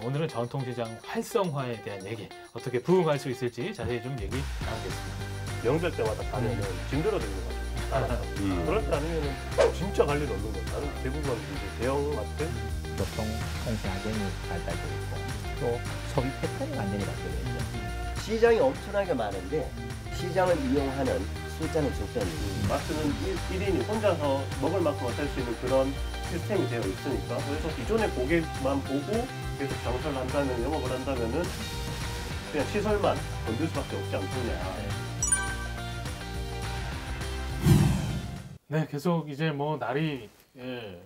오늘은 전통시장 활성화에 대한 얘기, 어떻게 부응할 수 있을지 자세히 좀 얘기 나누겠습니다. 명절 때마다 가면은 짐들어 들고 가죠. 그렇지 않으면은 진짜 갈 일 없는 거예요. 나는 대부분 이제 대형마트, 교통, 통신 안전이 발달되어 있고 또 소비 패턴이 완전히 바뀌게 되죠. 시장이 엄청나게 많은데 시장을 이용하는 숫자는 적지 않습니다. 마트는 1인이 혼자서 먹을 만큼만 살 수 있는 그런 시스템이 되어 있으니까, 그래서 기존의 고객만 보고 계속 장사를 한다면, 영업을 한다면은 그냥 시설만 건들 수밖에 없지 않겠냐. 네, 계속 이제 뭐 날이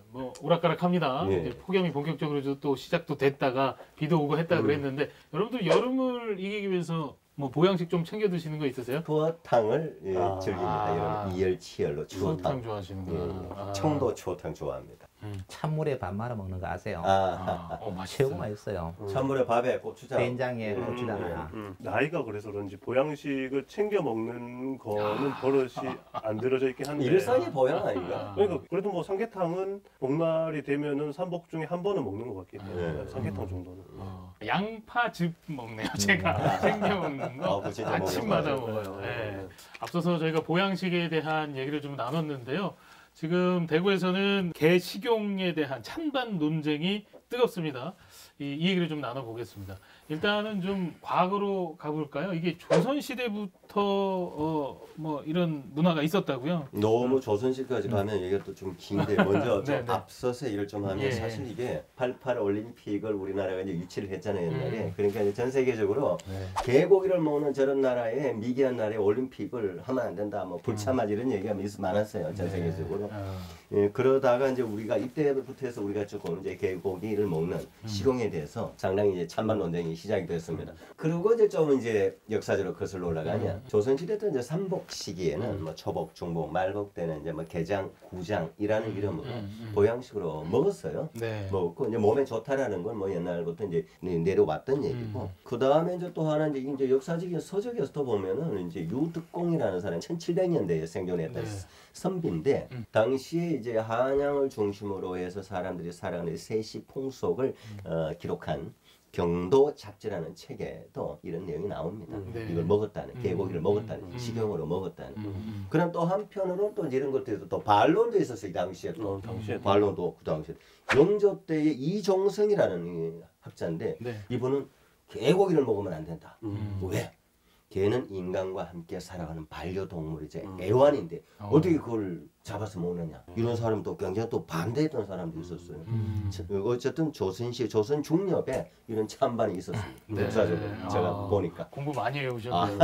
뭐 오락가락합니다. 예. 이제 폭염이 본격적으로 또 시작도 됐다가 비도 오고 했다 그랬는데 여러분들 여름을 이기기 위해서 뭐 보양식 좀 챙겨 드시는 거 있으세요? 추어탕을 즐깁니다. 이런 이열치열로 추어탕 추어탕. 좋아하시는구나. 청도 추어탕 좋아합니다. 찬물에 밥 말아 먹는 거 아세요? 맛있어요. 최고 맛있어요. 찬물에 밥에 고추장. 된장에 고추장 하나. 나이가 그래서 그런지 보양식을 챙겨 먹는 거는 버릇이 안 들어져 있긴 한데. 일상의 보양 아닌가? 그러니까 그래도 뭐 삼계탕은 복날이 되면은 삼복 중에 한 번은 먹는 것 같긴 해요. 삼계탕 정도는. 양파즙 먹네요. 제가 챙겨 먹는 거 그거 진짜 아침마다 먹어요. 먹어요. 네. 앞서서 저희가 보양식에 대한 얘기를 좀 나눴는데요. 지금 대구에서는 개 식용에 대한 찬반 논쟁이 뜨겁습니다. 이 얘기를 좀 나눠보겠습니다. 일단은 좀 과거로 가볼까요? 이게 조선시대부터 뭐 이런 문화가 있었다고요? 너무 조선시대까지 가면 얘기가 또 좀 긴데 먼저 좀 네. 앞서서 얘기를 좀 하면 예. 사실 이게 88 올림픽을 우리나라가 이제 유치를 했잖아요 옛날에. 그러니까 이제 전 세계적으로 네. 개고기를 먹는 저런 나라에 미개한 나라에 올림픽을 하면 안 된다 뭐 불참하지 이런 얘기가 많았어요 전 세계적으로. 예, 그러다가 이제 우리가 이때부터 해서 우리가 조금 이제 개고기를 먹는 식용에 대해서 상당히 이제 찬반 논쟁이 시작이 됐습니다. 그리고 이제 좀 이제 역사적으로 거슬러 올라가냐. 조선시대 때 이제 삼복 시기에는 뭐 초복, 중복, 말복 때는 이제 뭐 게장, 구장이라는 이름으로 보양식으로 먹었어요. 네. 먹고 이제 몸에 좋다라는 건 뭐 옛날부터 이제 내려왔던 얘기고. 그 다음에 이제 또 하나 이제 역사적인 서적에서 또 보면은 이제 유득공이라는 사람 1700년대에 생존했던 선비인데 당시에 이제 한양을 중심으로 해서 사람들이 살아가는 세시 풍속을 기록한 경도 잡지라는 책에도 이런 내용이 나옵니다. 네. 이걸 먹었다는, 개고기를 먹었다는, 식용으로 먹었다는. 그럼 또 한편으로는 또 이런 것들도 또 반론도 있었어요. 이 당시에 또. 반론도 그 당시에. 영조 때의 이종성이라는 이 학자인데 네. 이분은 개고기를 먹으면 안 된다. 왜? 개는 인간과 함께 살아가는 반려동물이지 애완인데 어떻게 그걸 잡아서 먹느냐 이런 사람도 굉장히 또 반대했던 사람도 있었어요. 어쨌든 조선시 조선 중엽에 이런 찬반이 있었습니다. 네. 역사적으로 제가 보니까. 공부 많이 해오셨네요.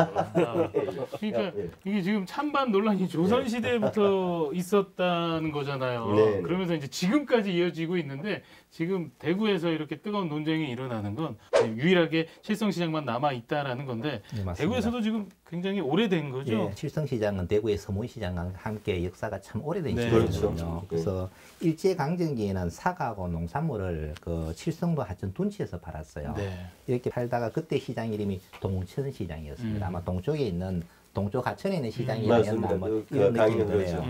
그러니까 이게 지금 찬반 논란이 조선시대부터 있었다는 거잖아요. 네. 그러면서 이제 지금까지 이어지고 있는데 지금 대구에서 이렇게 뜨거운 논쟁이 일어나는 건 유일하게 칠성시장만 남아있다라는 건데 네, 맞습니다. 대구에서도 지금 굉장히 오래된 거죠? 예, 칠성시장은 대구의 서문시장과 함께 역사가 참 오래된 네. 시장이거든요. 그렇죠. 그래서 일제강점기에는 사과하고 농산물을 그 칠성도 하천 둔치에서 팔았어요. 네. 이렇게 팔다가 그때 시장 이름이 동천시장이었습니다. 아마 동쪽에 있는 동쪽 하천에 있는 시장이 아니었나 뭐 이런 느낌이 드네요.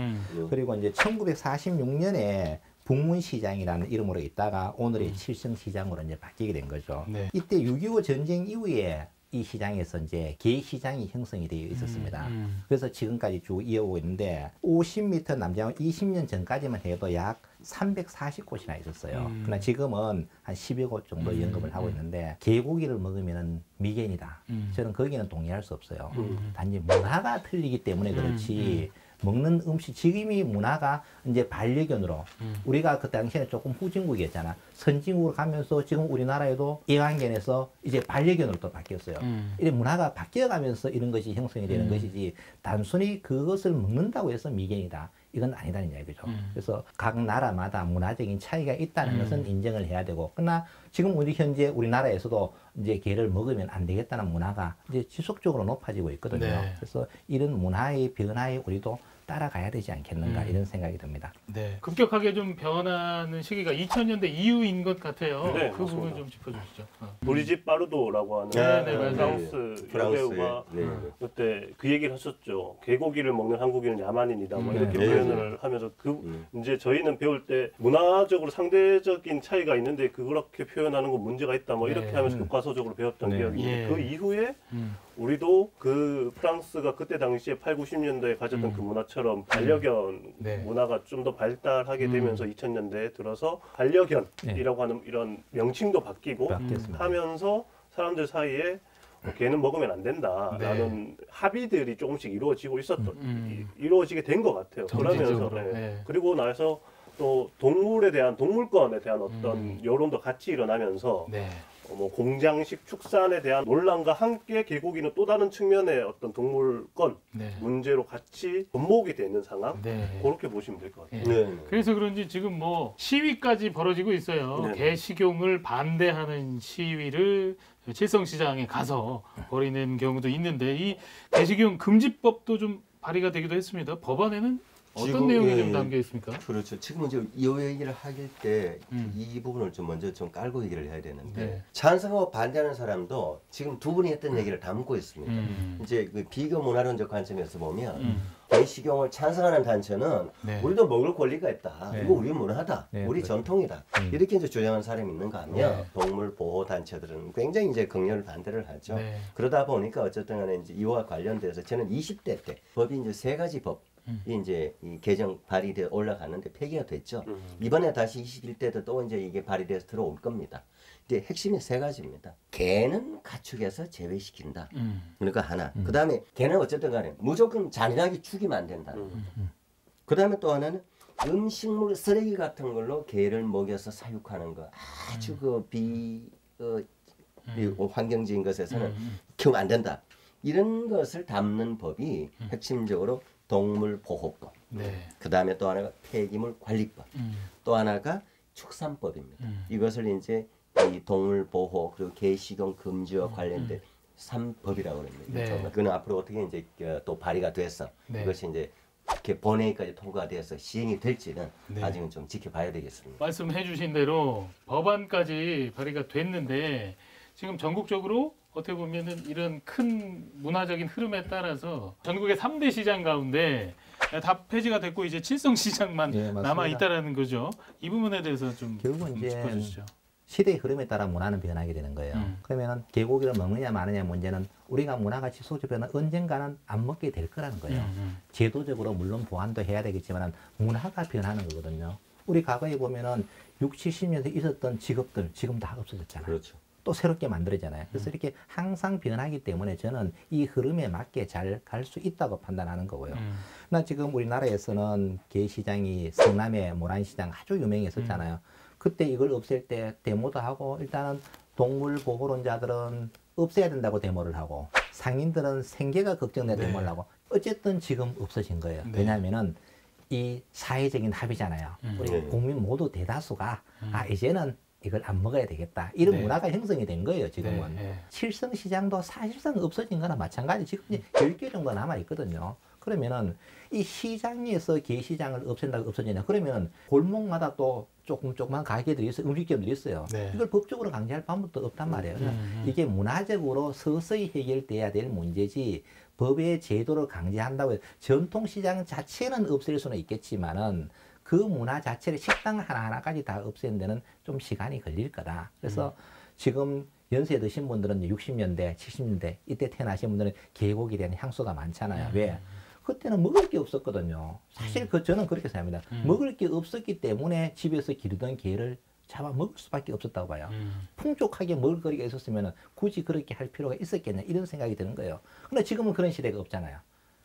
그리고 이제 1946년에 북문시장이라는 이름으로 있다가 오늘의 칠성시장으로 이제 바뀌게 된 거죠. 네. 이때 6.25 전쟁 이후에 이 시장에서 이제 개시장이 형성이 되어 있었습니다. 그래서 지금까지 쭉 이어오고 있는데 50m 남장 20년 전까지만 해도 약 340곳이나 있었어요. 그러나 지금은 한 10여 곳 정도 연급을 하고 있는데 개고기를 먹으면 미개이다. 저는 거기는 동의할 수 없어요. 단지 문화가 틀리기 때문에 그렇지 먹는 음식 지금이 문화가 이제 반려견으로 우리가 그 당시에는 조금 후진국이었잖아. 선진국으로 가면서 지금 우리나라에도 애완견에서 이제 반려견으로 또 바뀌었어요. 이런 문화가 바뀌어가면서 이런 것이 형성이 되는 것이지 단순히 그것을 먹는다고 해서 미견이다. 이건 아니다는 이야기죠. 그래서 각 나라마다 문화적인 차이가 있다는 것은 인정을 해야 되고, 그러나 지금 우리 현재 우리나라에서도 이제 개를 먹으면 안 되겠다는 문화가 이제 지속적으로 높아지고 있거든요. 네. 그래서 이런 문화의 변화에 우리도 따라가야 되지 않겠는가 이런 생각이 듭니다. 네. 급격하게 좀 변하는 시기가 2000년대 이후인 것 같아요. 네, 그 부분 맞습니다. 좀 짚어주시죠. 브리짓 바르도라고 하는 네, 맞아요. 프랑스 여배우가 그때 그 얘기를 하셨죠. 개고기를 먹는 한국인은 야만인이다. 뭐 이렇게 표현을 하면서 이제 저희는 배울 때 문화적으로 상대적인 차이가 있는데 그렇게 표현 표현하는 건 문제가 있다 뭐 이렇게 네. 하면서 교과서적으로 배웠던 네. 기억이 있는데 예. 그 이후에 음. 우리도 그 프랑스가 그때 당시에 8, 90년대에 가졌던 그 문화처럼 반려견 네. 문화가 좀 더 발달하게 되면서 2000년대에 들어서 반려견이라고 네. 하는 이런 명칭도 바뀌고 바뀌었습니다. 하면서 사람들 사이에 개는 먹으면 안 된다라는 합의들이 조금씩 이루어지고 이루어지게 된 것 같아요. 그러면서 정신적으로. 네. 그리고 나서 또 동물에 대한 동물권에 대한 어떤 여론도 같이 일어나면서 네. 뭐 공장식 축산에 대한 논란과 함께 개고기는 또 다른 측면의 어떤 동물권 네. 문제로 같이 접목이 되는 상황 네. 그렇게 보시면 될 것 같아요. 예. 네. 그래서 그런지 지금 뭐 시위까지 벌어지고 있어요. 네. 개 식용을 반대하는 시위를 칠성시장에 가서 벌이는 경우도 있는데 이 개식용 금지법도 좀 발의가 되기도 했습니다. 법안에는 어떤 지금, 내용이 예, 좀 담겨 있습니까? 그렇죠. 지금 이제 이 얘기를 하길 때 이 음. 부분을 좀 먼저 좀 깔고 얘기를 해야 되는데 네. 찬성하고 반대하는 사람도 지금 두 분이 했던 얘기를 담고 있습니다. 이제 그 비교 문화론적 관점에서 보면 개식용을 찬성하는 단체는 네. 우리도 먹을 권리가 있다. 네. 이거 우리 문화다. 네, 우리 그렇죠. 전통이다. 이렇게 이제 주장하는 사람이 있는가 하면 네. 동물 보호 단체들은 굉장히 이제 극렬 반대를 하죠. 네. 그러다 보니까 어쨌든 간에 이제 이와 관련돼서 저는 20대 때 법이 이제 세 가지 법이 이제 이 개정 발의돼 올라갔는데 폐기가 됐죠. 이번에 다시 21대 때 또 이제 이게 발의돼서 들어올 겁니다. 근데 핵심이 세 가지입니다. 개는 가축에서 제외시킨다. 그러니까 하나. 그 다음에 개는 어쨌든 간에 무조건 잔인하게 죽이면 안 된다는 거죠. 그 다음에 또 하나는 음식물 쓰레기 같은 걸로 개를 먹여서 사육하는 거 아주 이 환경적인 것에서는 키우면 안 된다. 이런 것을 담는 법이 핵심적으로 동물보호법. 네. 그 다음에 또 하나가 폐기물 관리법. 또 하나가 축산법입니다. 이것을 이제 이 동물보호 그리고 개식용 금지와 관련된 3법이라고 합니다. 네. 그는 앞으로 어떻게 이제 또 발의가 돼서 네. 이것이 이제 이렇게 본회의까지 통과돼서 시행이 될지는 네. 아직은 좀 지켜봐야 되겠습니다. 말씀해 주신 대로 법안까지 발의가 됐는데 지금 전국적으로 어떻게 보면은 이런 큰 문화적인 흐름에 따라서 전국의 3대 시장 가운데 다 폐지가 됐고 이제 칠성시장만 예, 맞습니다. 남아 있다라는 거죠. 이 부분에 대해서 좀 결국은 이제 짚어주시죠. 시대의 흐름에 따라 문화는 변하게 되는 거예요. 그러면은 개고기를 먹느냐 마느냐 문제는 우리가 문화가 지속적으로 언젠가는 안 먹게 될 거라는 거예요. 제도적으로 물론 보완도 해야 되겠지만 문화가 변하는 거거든요. 우리 과거에 보면은 60, 70년대 있었던 직업들 지금 다 없어졌잖아요. 그렇죠. 또 새롭게 만들어지잖아요. 그래서 이렇게 항상 변하기 때문에 저는 이 흐름에 맞게 잘 갈 수 있다고 판단하는 거고요. 나 지금 우리나라에서는 게시장이 성남의 모란시장 아주 유명했었잖아요. 그때 이걸 없앨 때 데모도 하고 일단은 동물 보호론자들은 없애야 된다고 데모를 하고 상인들은 생계가 걱정돼 네. 데모를 하고 어쨌든 지금 없어진 거예요. 네. 왜냐하면은 이 사회적인 합의잖아요. 우리 네. 국민 모두 대다수가 아 이제는 이걸 안 먹어야 되겠다. 이런 네. 문화가 형성이 된 거예요, 지금은. 네, 네. 칠성시장도 사실상 없어진 거나 마찬가지. 지금 이제 10개 정도 남아있거든요. 그러면은 이 시장에서 게시장을 없앤다고 없어지냐. 그러면 골목마다 또 조그만 가게들이 있어요. 음식점들이 있어요. 네. 이걸 법적으로 강제할 방법도 없단 말이에요. 그러니까 이게 문화적으로 서서히 해결돼야 될 문제지 법의 제도를 강제한다고 해서 전통시장 자체는 없앨 수는 있겠지만은 그 문화 자체를 식당 하나하나까지 다 없애는 데는 좀 시간이 걸릴 거다. 그래서 지금 연세 드신 분들은 60년대, 70년대 이때 태어나신 분들은 개고기에 대한 향수가 많잖아요. 왜? 그때는 먹을 게 없었거든요. 사실 저는 그렇게 생각합니다. 먹을 게 없었기 때문에 집에서 기르던 개를 잡아 먹을 수밖에 없었다고 봐요. 풍족하게 먹을 거리가 있었으면 굳이 그렇게 할 필요가 있었겠냐 이런 생각이 드는 거예요. 근데 지금은 그런 시대가 없잖아요.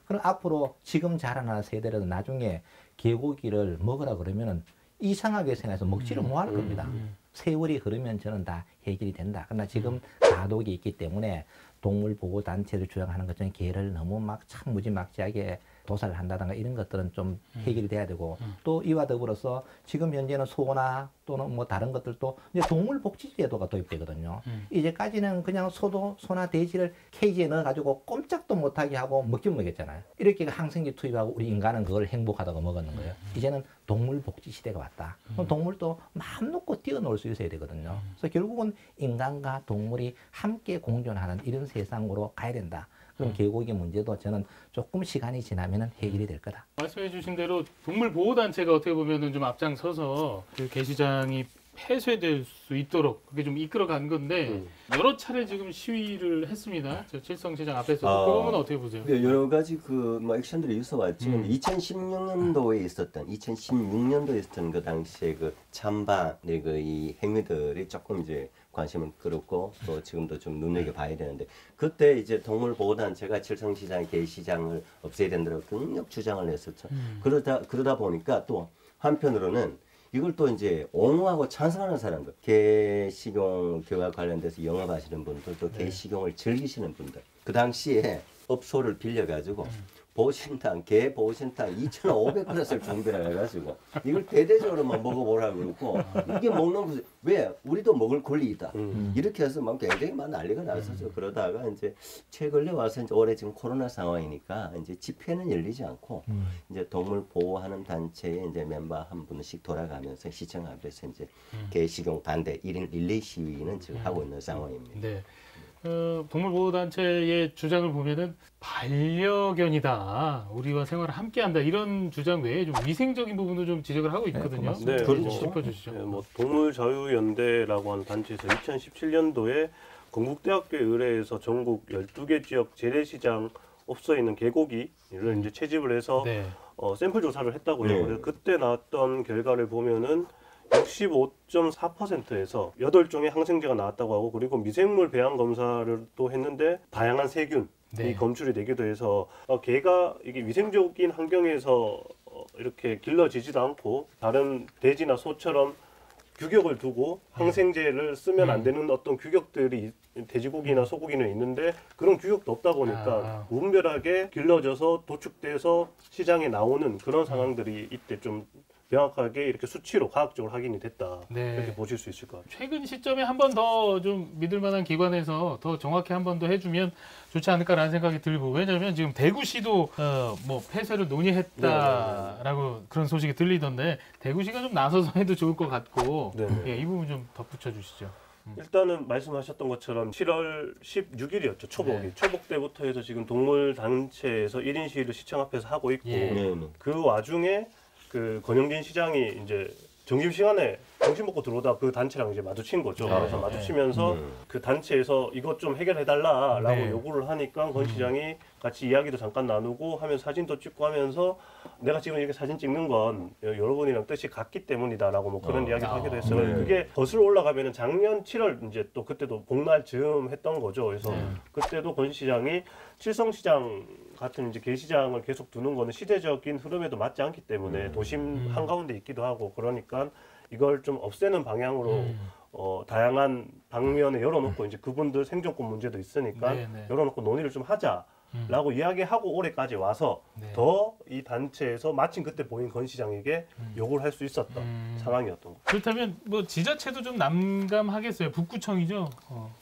그럼 앞으로 지금 자라나는 세대라도 나중에 개고기를 먹으라 그러면은 이상하게 생각해서 먹지를 못할 겁니다. 세월이 흐르면 저는 다 해결이 된다. 그러나 지금 가독이 있기 때문에 동물보호단체를 주장하는 것처럼 개를 너무 막 참 무지막지하게 도살을 한다든가 이런 것들은 좀 해결이 돼야 되고 또 이와 더불어서 지금 현재는 소나 또는 뭐 다른 것들도 이제 동물복지제도가 도입되거든요. 이제까지는 그냥 소나 돼지를 케이지에 넣어가지고 꼼짝도 못하게 하고 먹긴 먹였잖아요. 이렇게 항생제 투입하고 우리 인간은 그걸 행복하다고 먹었는 거예요. 이제는 동물복지 시대가 왔다. 그럼 동물도 마음 놓고 뛰어놀 수 있어야 되거든요. 그래서 결국은 인간과 동물이 함께 공존하는 이런 세상으로 가야 된다. 그럼 개고기 문제도 저는 조금 시간이 지나면 해결이 될 거다. 말씀해 주신 대로 동물보호단체가 어떻게 보면은 좀 앞장서서 그 개시장이 폐쇄될 수 있도록 그게 좀 이끌어간 건데 여러 차례 지금 시위를 했습니다. 저 칠성시장 앞에서 그거는 어떻게 보세요? 여러 가지 뭐 액션들이 있어왔지만 2016년도에 있었던 그 당시에 그 찬반의 이 행위들이 조금 이제 관심을 끌었고 또 지금도 좀 눈여겨봐야 되는데 그때 이제 동물보호단체가 칠성시장 개시장을 없애야 된다고 강력 주장을 했었죠. 그러다 보니까 또 한편으로는 이걸 또 이제 옹호하고 찬성하는 사람들, 개식용 교과 관련돼서 영업하시는 분들, 또 개식용을 즐기시는 분들, 그 당시에 업소를 빌려가지고 보신탕, 개 보신탕 2,500그릇을 준비를 해가지고 이걸 대대적으로만 먹어보라고 그러고 이게 먹는 것이 왜 우리도 먹을 권리 있다 이렇게 해서 막 굉장히 막 난리가 났었죠. 그러다가 이제 최근에 와서 이제 올해 지금 코로나 상황이니까 이제 집회는 열리지 않고 이제 동물 보호하는 단체의 이제 멤버 한 분씩 돌아가면서 시청 앞에서 이제 개식용 반대 1인 릴레이 시위는 지금 하고 있는 상황입니다. 네. 동물보호단체의 주장을 보면은 반려견이다, 우리와 생활을 함께한다 이런 주장 외에 좀 위생적인 부분도 좀 지적을 하고 있거든요. 네, 그렇죠. 그렇죠. 짚어주시죠. 뭐 동물자유연대라고 하는 단체에서 2017년도에 건국대학교에 의뢰해서 전국 12개 지역 재래시장 업소에 있는 개고기를 이제 채집을 해서 네. 샘플 조사를 했다고요. 네. 그래서 그때 나왔던 결과를 보면은 65.4%에서 8종의 항생제가 나왔다고 하고 그리고 미생물 배양 검사를 또 했는데 다양한 세균이 네. 검출이 되기도 해서 개가 이게 위생적인 환경에서 이렇게 길러지지도 않고 다른 돼지나 소처럼 규격을 두고 항생제를 쓰면 안 되는 어떤 규격들이 돼지고기나 소고기는 있는데 그런 규격도 없다 보니까 무분별하게 길러져서 도축돼서 시장에 나오는 그런 상황들이 이때 좀 명확하게 이렇게 수치로 과학적으로 확인이 됐다. 네. 이렇게 보실 수 있을 것 같아요. 최근 시점에 한 번 더 좀 믿을 만한 기관에서 더 정확히 한 번 더 해주면 좋지 않을까라는 생각이 들고, 왜냐하면 지금 대구시도 뭐 폐쇄를 논의했다라고 그런 소식이 들리던데 대구시가 좀 나서서 해도 좋을 것 같고 예, 이 부분 좀 덧붙여 주시죠. 일단은 말씀하셨던 것처럼 7월 16일이었죠. 초복이. 네. 초복 때부터 해서 지금 동물단체에서 1인 시위를 시청 앞에서 하고 있고 예. 그 와중에 그 권영진 시장이 이제 점심시간에 점심 먹고 들어오다 그 단체랑 이제 마주친 거죠. 그래서 마주치면서 그 단체에서 이것 좀 해결해달라라고 네. 요구를 하니까 권 시장이 같이 이야기도 잠깐 나누고 하면서 사진도 찍고 하면서 내가 지금 이렇게 사진 찍는 건 여러분이랑 뜻이 같기 때문이다라고 뭐 그런 이야기를 하기도 했어요. 네. 그게 거슬러 올라가면은 작년 7월 이제 또 그때도 복날 즈음 했던 거죠. 그래서 그때도 권 시장이 칠성시장 같은 이제 개시장을 계속 두는 거는 시대적인 흐름에도 맞지 않기 때문에 도심 한가운데 있기도 하고 그러니까 이걸 좀 없애는 방향으로 다양한 방면에 열어놓고 이제 그분들 생존권 문제도 있으니까 열어놓고 논의를 좀 하자라고 이야기하고 올해까지 와서 더 이 단체에서 마침 그때 보인 권 시장에게 요구를 할 수 있었던 상황이었던 거죠. 그렇다면 뭐 지자체도 좀 난감하겠어요. 북구청이죠.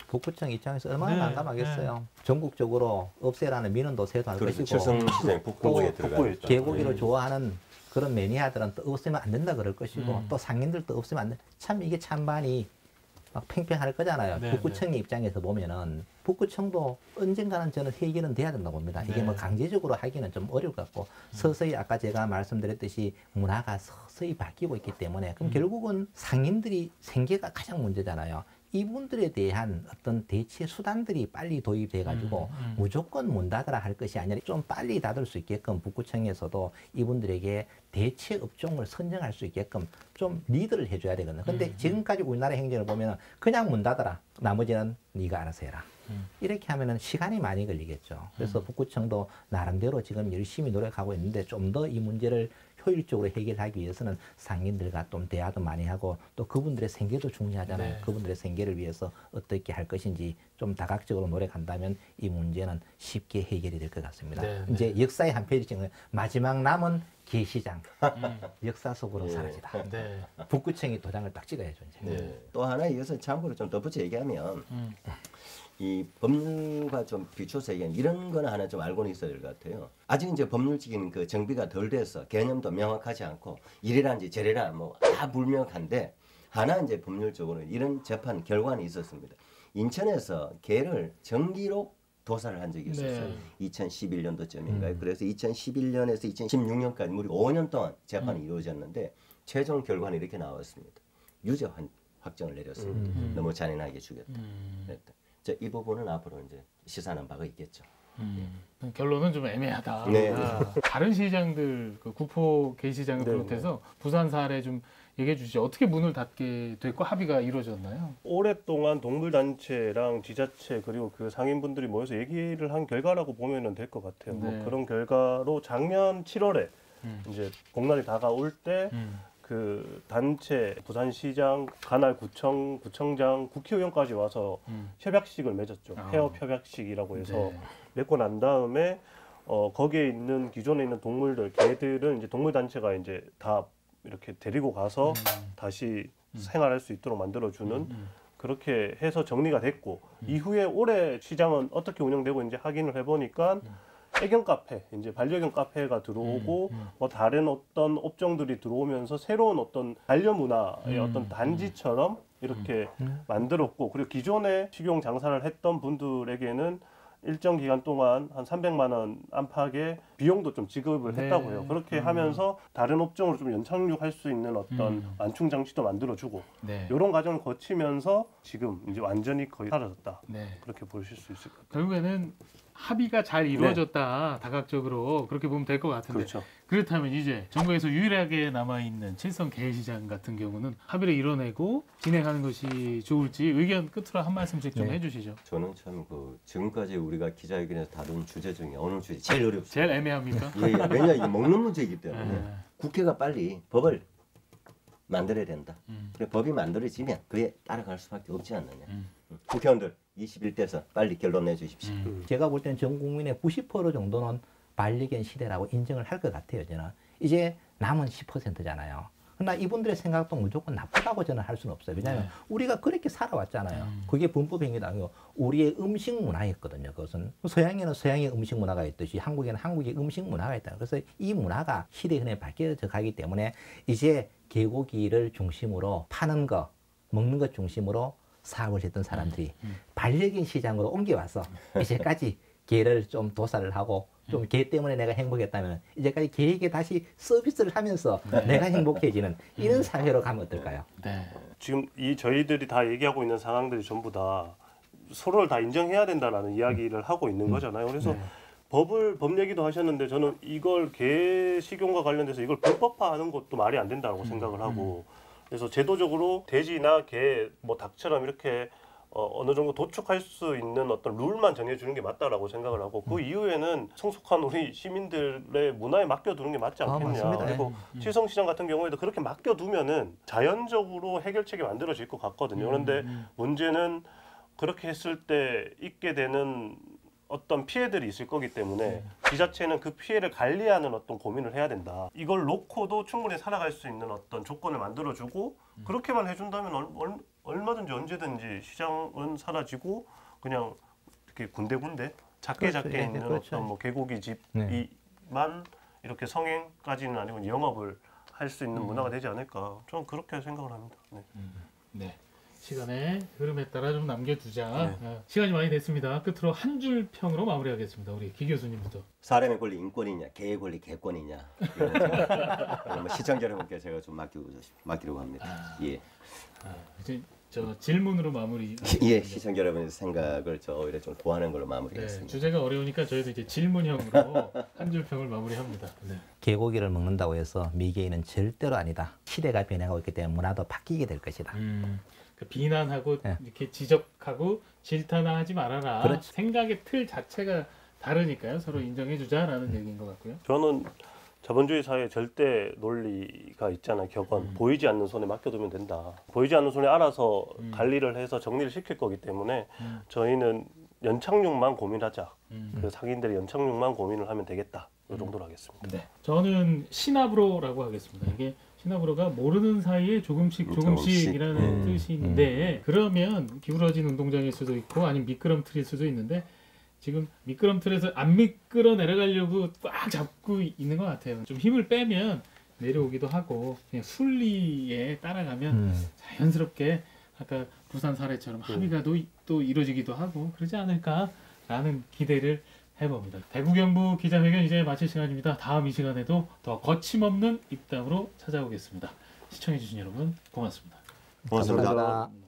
북구청 입장에서 얼마나 네, 난감하겠어요. 전국적으로 없애라는 민원도 새도 할 그렇죠. 것이고 칠성시장 북부에 들어가 있죠. 개고기를 좋아하는 그런 매니아들은 또 없으면 안 된다 그럴 것이고 또 상인들도 없으면 안 돼. 참 이게 찬반이 막 팽팽할 거잖아요. 네, 북구청 입장에서 보면은 북구청도 언젠가는 저는 해결은 돼야 된다고 봅니다. 이게 뭐 강제적으로 하기는 좀 어려울 것 같고 서서히 아까 제가 말씀드렸듯이 문화가 서서히 바뀌고 있기 때문에 그럼 결국은 상인들이 생계가 가장 문제잖아요. 이분들에 대한 어떤 대체 수단들이 빨리 도입돼 가지고 무조건 문 닫으라 할 것이 아니라 좀 빨리 닫을 수 있게끔 북구청에서도 이분들에게 대체 업종을 선정할 수 있게끔 좀 리드를 해줘야 되거든요. 근데 지금까지 우리나라 행정을 보면 그냥 문 닫아라, 나머지는 네가 알아서 해라. 이렇게 하면은 시간이 많이 걸리겠죠. 그래서 북구청도 나름대로 지금 열심히 노력하고 있는데 좀 더 이 문제를 효율적으로 해결하기 위해서는 상인들과 좀 대화도 많이 하고 또 그분들의 생계도 중요하잖아요. 그분들의 생계를 위해서 어떻게 할 것인지 좀 다각적으로 노력한다면 이 문제는 쉽게 해결이 될 것 같습니다. 이제 역사의 한 페이지 찍는 마지막 남은 개시장 역사 속으로 사라지다. 북구청이 도장을 딱 찍어야죠. 이제. 또 하나 이어서 참고로 좀 덧붙여 얘기하면 이 법률과 좀 비춰서 얘기하면 이런 거는 하나 좀 알고는 있어야 될 것 같아요. 아직 이제 법률적인 그 정비가 덜 돼서 개념도 명확하지 않고 이래라인지 저래라 뭐 다 불명확한데 하나 이제 법률적으로 이런 재판 결과는 있었습니다. 인천에서 개를 정기록 도사를 한 적이 있었어요. 2011년도쯤인가요? 그래서 2011년에서 2016년까지 무려 5년 동안 재판이 이루어졌는데 최종 결과는 이렇게 나왔습니다. 유죄 확정을 내렸습니다. 너무 잔인하게 죽였다. 그랬다. 이 부분은 앞으로 이제 시사하는 바가 있겠죠. 결론은 좀 애매하다. 네. 다른 시장들, 그 구포 게시장을 네, 비롯해서 부산 사례 좀 얘기해 주시죠. 어떻게 문을 닫게 됐고 합의가 이루어졌나요? 오랫동안 동물단체랑 지자체 그리고 그 상인분들이 모여서 얘기를 한 결과라고 보면 될 것 같아요. 네. 뭐 그런 결과로 작년 7월에 이제 복날이 다가올 때 그 단체, 부산시장, 관할 구청장, 국회의원까지 와서 협약식을 맺었죠. 폐업 협약식이라고 해서 네. 맺고 난 다음에 거기에 있는 기존에 있는 동물들, 개들은 이제 동물단체가 이제 다 이렇게 데리고 가서 다시 생활할 수 있도록 만들어주는 그렇게 해서 정리가 됐고 이후에 올해 시장은 어떻게 운영되고 이제 확인을 해보니까 애견 카페, 이제 반려견 카페가 들어오고 뭐 다른 어떤 업종들이 들어오면서 새로운 어떤 반려문화의 어떤 단지처럼 이렇게 만들었고 그리고 기존에 식용 장사를 했던 분들에게는 일정 기간 동안 한 300만 원 안팎의 비용도 좀 지급을 네. 했다고 해요. 그렇게 하면서 다른 업종으로 좀 연착륙할 수 있는 어떤 완충 장치도 만들어주고 네. 이런 과정을 거치면서 지금 이제 완전히 거의 사라졌다. 네. 그렇게 보실 수 있을 것 같아요. 결국에는 합의가 잘 이루어졌다. 다각적으로 그렇게 보면 될 것 같은데 그렇죠. 그렇다면 이제 전국에서 유일하게 남아있는 칠성 게시장 같은 경우는 합의를 이뤄내고 진행하는 것이 좋을지 의견 끝으로 한 말씀씩 좀 네. 해주시죠. 저는 참 그 지금까지 우리가 기자회견에서 다룬 주제 중에 어느 주제 제일 어렵습니다. 제일 애매합니까? 예, 왜냐 이게 먹는 문제이기 때문에 네. 국회가 빨리 법을 만들어야 된다. 그래 법이 만들어지면 그에 따라갈 수밖에 없지 않느냐. 국회의원들 21대에서 빨리 결론 내주십시오. 제가 볼 때는 전 국민의 90% 정도는 반려견 시대라고 인정을 할 것 같아요. 저는 이제 남은 10%잖아요. 그러나 이분들의 생각도 무조건 나쁘다고 저는 할 수는 없어요. 왜냐하면 우리가 그렇게 살아왔잖아요. 그게 범법행위도 아니고 우리의 음식 문화였거든요. 그것은 서양에는 서양의 음식 문화가 있듯이 한국에는 한국의 음식 문화가 있다. 그래서 이 문화가 시대 흐름에 바뀌어져 가기 때문에 이제 개고기를 중심으로 파는 거, 먹는 것 중심으로 사업을 했던 사람들이 반려견 시장으로 옮겨와서 이제까지 개를 좀 도살을 하고 좀 개 때문에 내가 행복했다면 이제까지 개에게 다시 서비스를 하면서 내가 행복해지는 이런 사회로 가면 어떨까요? 네. 지금 이 저희들이 다 얘기하고 있는 상황들이 전부 다 서로를 다 인정해야 된다라는 이야기를 하고 있는 거잖아요. 그래서 법 얘기도 하셨는데 저는 이걸 개 식용과 관련돼서 이걸 불법화하는 것도 말이 안 된다고 생각을 하고 그래서 제도적으로 돼지나 개, 뭐 닭처럼 이렇게 어느 정도 도축할 수 있는 어떤 룰만 정해주는 게 맞다라고 생각을 하고 그 이후에는 성숙한 우리 시민들의 문화에 맡겨두는 게 맞지 않겠냐. 맞습니다. 그리고 칠성시장 같은 경우에도 그렇게 맡겨두면은 자연적으로 해결책이 만들어질 것 같거든요. 그런데 문제는 그렇게 했을 때 있게 되는 어떤 피해들이 있을 거기 때문에 지자체는 그 피해를 관리하는 어떤 고민을 해야 된다. 이걸 놓고도 충분히 살아갈 수 있는 어떤 조건을 만들어주고 그렇게만 해준다면 얼마든지 언제든지 시장은 사라지고 그냥 이렇게 군데군데 작게 그렇죠. 예, 있는 그렇죠. 어떤 뭐 개고기 네. 집이만 이렇게 성행까지는 아니고 영업을 할 수 있는 문화가 되지 않을까. 저는 그렇게 생각을 합니다. 네. 네. 시간의 흐름에 따라 좀 남겨두자. 네. 시간이 많이 됐습니다. 끝으로 한 줄 평으로 마무리하겠습니다. 우리 기 교수님부터. 사람의 권리 인권이냐, 개의 권리 개권이냐. 이거는 제가 뭐 시청자 여러분께 제가 좀 맡기려고 합니다. 예. 이제 저 질문으로 마무리. 예, 시청자 여러분의 생각을 저 오히려 좀 구하는 걸로 네, 마무리하겠습니다. 주제가 어려우니까 저희도 이제 질문형으로 한 줄 평을 마무리합니다. 네. 개고기를 먹는다고 해서 미개인은 절대로 아니다. 시대가 변해가고 있기 때문에 문화도 바뀌게 될 것이다. 그 비난하고 네. 이렇게 지적하고 질타나하지 말아라. 그렇죠. 생각의 틀 자체가 다르니까요. 서로 인정해주자라는 얘기인 것 같고요. 저는 자본주의 사회에 절대 논리가 있잖아요. 격언. 보이지 않는 손에 맡겨두면 된다. 보이지 않는 손에 알아서 관리를 해서 정리를 시킬 거기 때문에 저희는 연착륙만 고민하자. 그 상인들의 연착륙만 고민을 하면 되겠다. 이 정도로 하겠습니다. 네. 저는 시나브로라고 하겠습니다. 이게 시나브로가 모르는 사이에 조금씩이라는 뜻인데 그러면 기울어진 운동장일 수도 있고 아니면 미끄럼틀일 수도 있는데 지금 미끄럼틀에서 안 미끄러 내려가려고 꽉 잡고 있는 것 같아요. 좀 힘을 빼면 내려오기도 하고 그냥 순리에 따라가면 자연스럽게 아까 부산 사례처럼 합의가 또 이루어지기도 하고 그러지 않을까라는 기대를 해봅니다. 대구 경북 기자회견 이제 마칠 시간입니다. 다음 이 시간에도 더 거침없는 입담으로 찾아오겠습니다. 시청해주신 여러분 고맙습니다. 고맙습니다. 감사합니다.